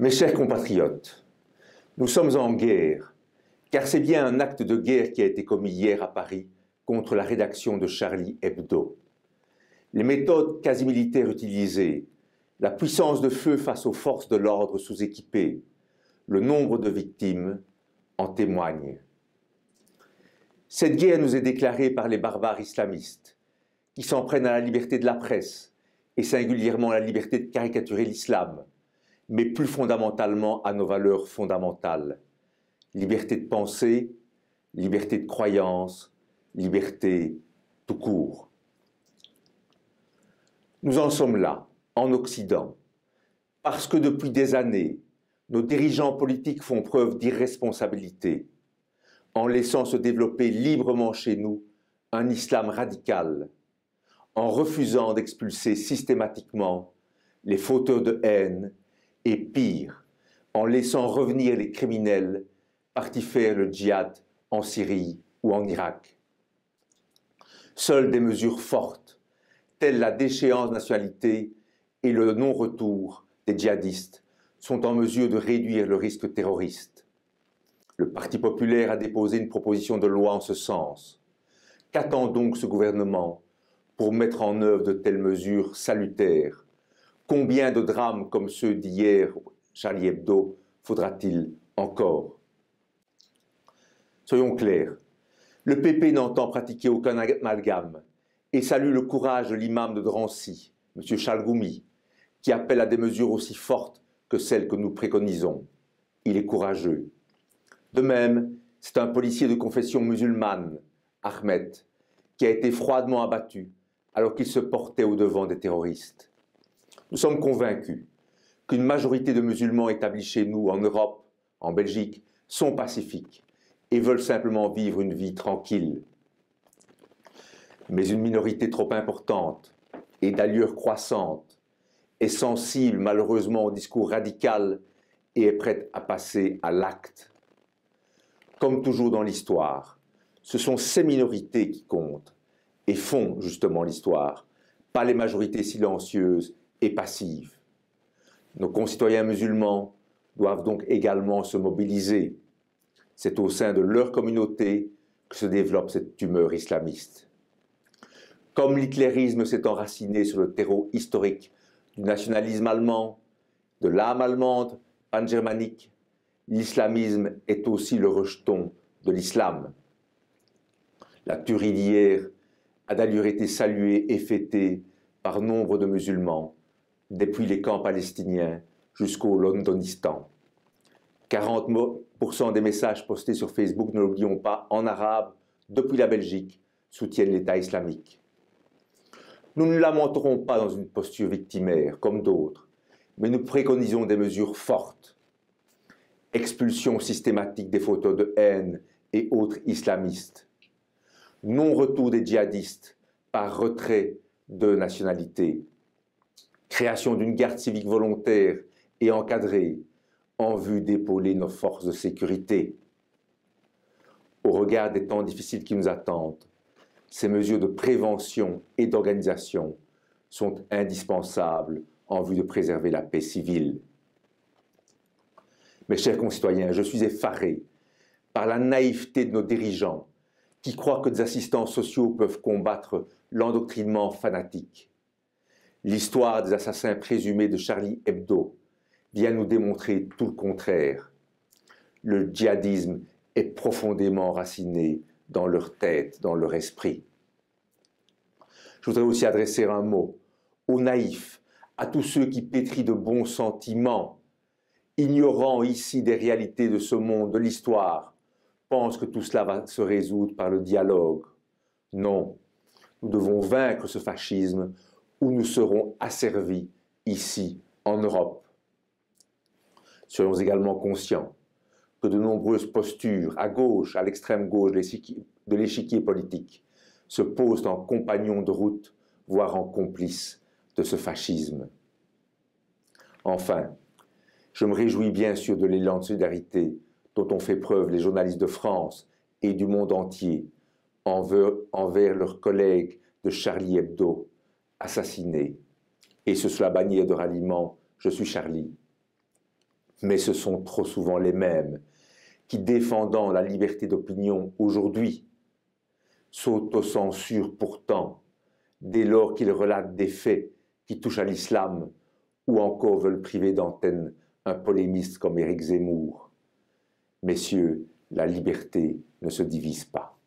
Mes chers compatriotes, nous sommes en guerre, car c'est bien un acte de guerre qui a été commis hier à Paris contre la rédaction de Charlie Hebdo. Les méthodes quasi-militaires utilisées, la puissance de feu face aux forces de l'ordre sous-équipées, le nombre de victimes en témoignent. Cette guerre nous est déclarée par les barbares islamistes, qui s'en prennent à la liberté de la presse, et singulièrement à la liberté de caricaturer l'islam, mais plus fondamentalement à nos valeurs fondamentales. Liberté de pensée, liberté de croyance, liberté tout court. Nous en sommes là, en Occident, parce que depuis des années, nos dirigeants politiques font preuve d'irresponsabilité, en laissant se développer librement chez nous un islam radical, en refusant d'expulser systématiquement les fauteurs de haine et pire, en laissant revenir les criminels partis faire le djihad en Syrie ou en Irak. Seules des mesures fortes, telles la déchéance de nationalité et le non-retour des djihadistes, sont en mesure de réduire le risque terroriste. Le Parti populaire a déposé une proposition de loi en ce sens. Qu'attend donc ce gouvernement pour mettre en œuvre de telles mesures salutaires? Combien de drames comme ceux d'hier, Charlie Hebdo, faudra-t-il encore? Soyons clairs, le PP n'entend pratiquer aucun amalgame et salue le courage de l'imam de Drancy, M. Chalgoumi, qui appelle à des mesures aussi fortes que celles que nous préconisons. Il est courageux. De même, c'est un policier de confession musulmane, Ahmed, qui a été froidement abattu alors qu'il se portait au-devant des terroristes. Nous sommes convaincus qu'une majorité de musulmans établis chez nous, en Europe, en Belgique, sont pacifiques et veulent simplement vivre une vie tranquille. Mais une minorité trop importante et d'allure croissante est sensible malheureusement au discours radical et est prête à passer à l'acte. Comme toujours dans l'histoire, ce sont ces minorités qui comptent et font justement l'histoire, pas les majorités silencieuses et passives. Nos concitoyens musulmans doivent donc également se mobiliser. C'est au sein de leur communauté que se développe cette tumeur islamiste. Comme l'hitlérisme s'est enraciné sur le terreau historique du nationalisme allemand, de l'âme allemande pan-germanique, l'islamisme est aussi le rejeton de l'islam. La tuerie d'hier a d'ailleurs été saluée et fêtée par nombre de musulmans, depuis les camps palestiniens jusqu'au Londonistan. 40% des messages postés sur Facebook, ne l'oublions pas, en arabe, depuis la Belgique, soutiennent l'État islamique. Nous ne lamenterons pas dans une posture victimaire, comme d'autres, mais nous préconisons des mesures fortes. Expulsion systématique des fauteurs de haine et autres islamistes. Non-retour des djihadistes par retrait de nationalité. Création d'une garde civique volontaire et encadrée en vue d'épauler nos forces de sécurité. Au regard des temps difficiles qui nous attendent, ces mesures de prévention et d'organisation sont indispensables en vue de préserver la paix civile. Mes chers concitoyens, je suis effaré par la naïveté de nos dirigeants qui croient que des assistants sociaux peuvent combattre l'endoctrinement fanatique. L'histoire des assassins présumés de Charlie Hebdo vient nous démontrer tout le contraire. Le djihadisme est profondément enraciné dans leur tête, dans leur esprit. Je voudrais aussi adresser un mot aux naïfs, à tous ceux qui pétris de bons sentiments, ignorant ici des réalités de ce monde, de l'histoire, pensent que tout cela va se résoudre par le dialogue. Non, nous devons vaincre ce fascisme où nous serons asservis ici, en Europe. Soyons également conscients que de nombreuses postures à gauche, à l'extrême gauche de l'échiquier politique se posent en compagnons de route, voire en complices de ce fascisme. Enfin, je me réjouis bien sûr de l'élan de solidarité dont ont fait preuve les journalistes de France et du monde entier envers leurs collègues de Charlie Hebdo, assassinés, et ce sous la bannière de ralliement « Je suis Charlie ». Mais ce sont trop souvent les mêmes qui, défendant la liberté d'opinion aujourd'hui, s'autocensurent pourtant dès lors qu'ils relatent des faits qui touchent à l'islam ou encore veulent priver d'antenne un polémiste comme Éric Zemmour. Messieurs, la liberté ne se divise pas.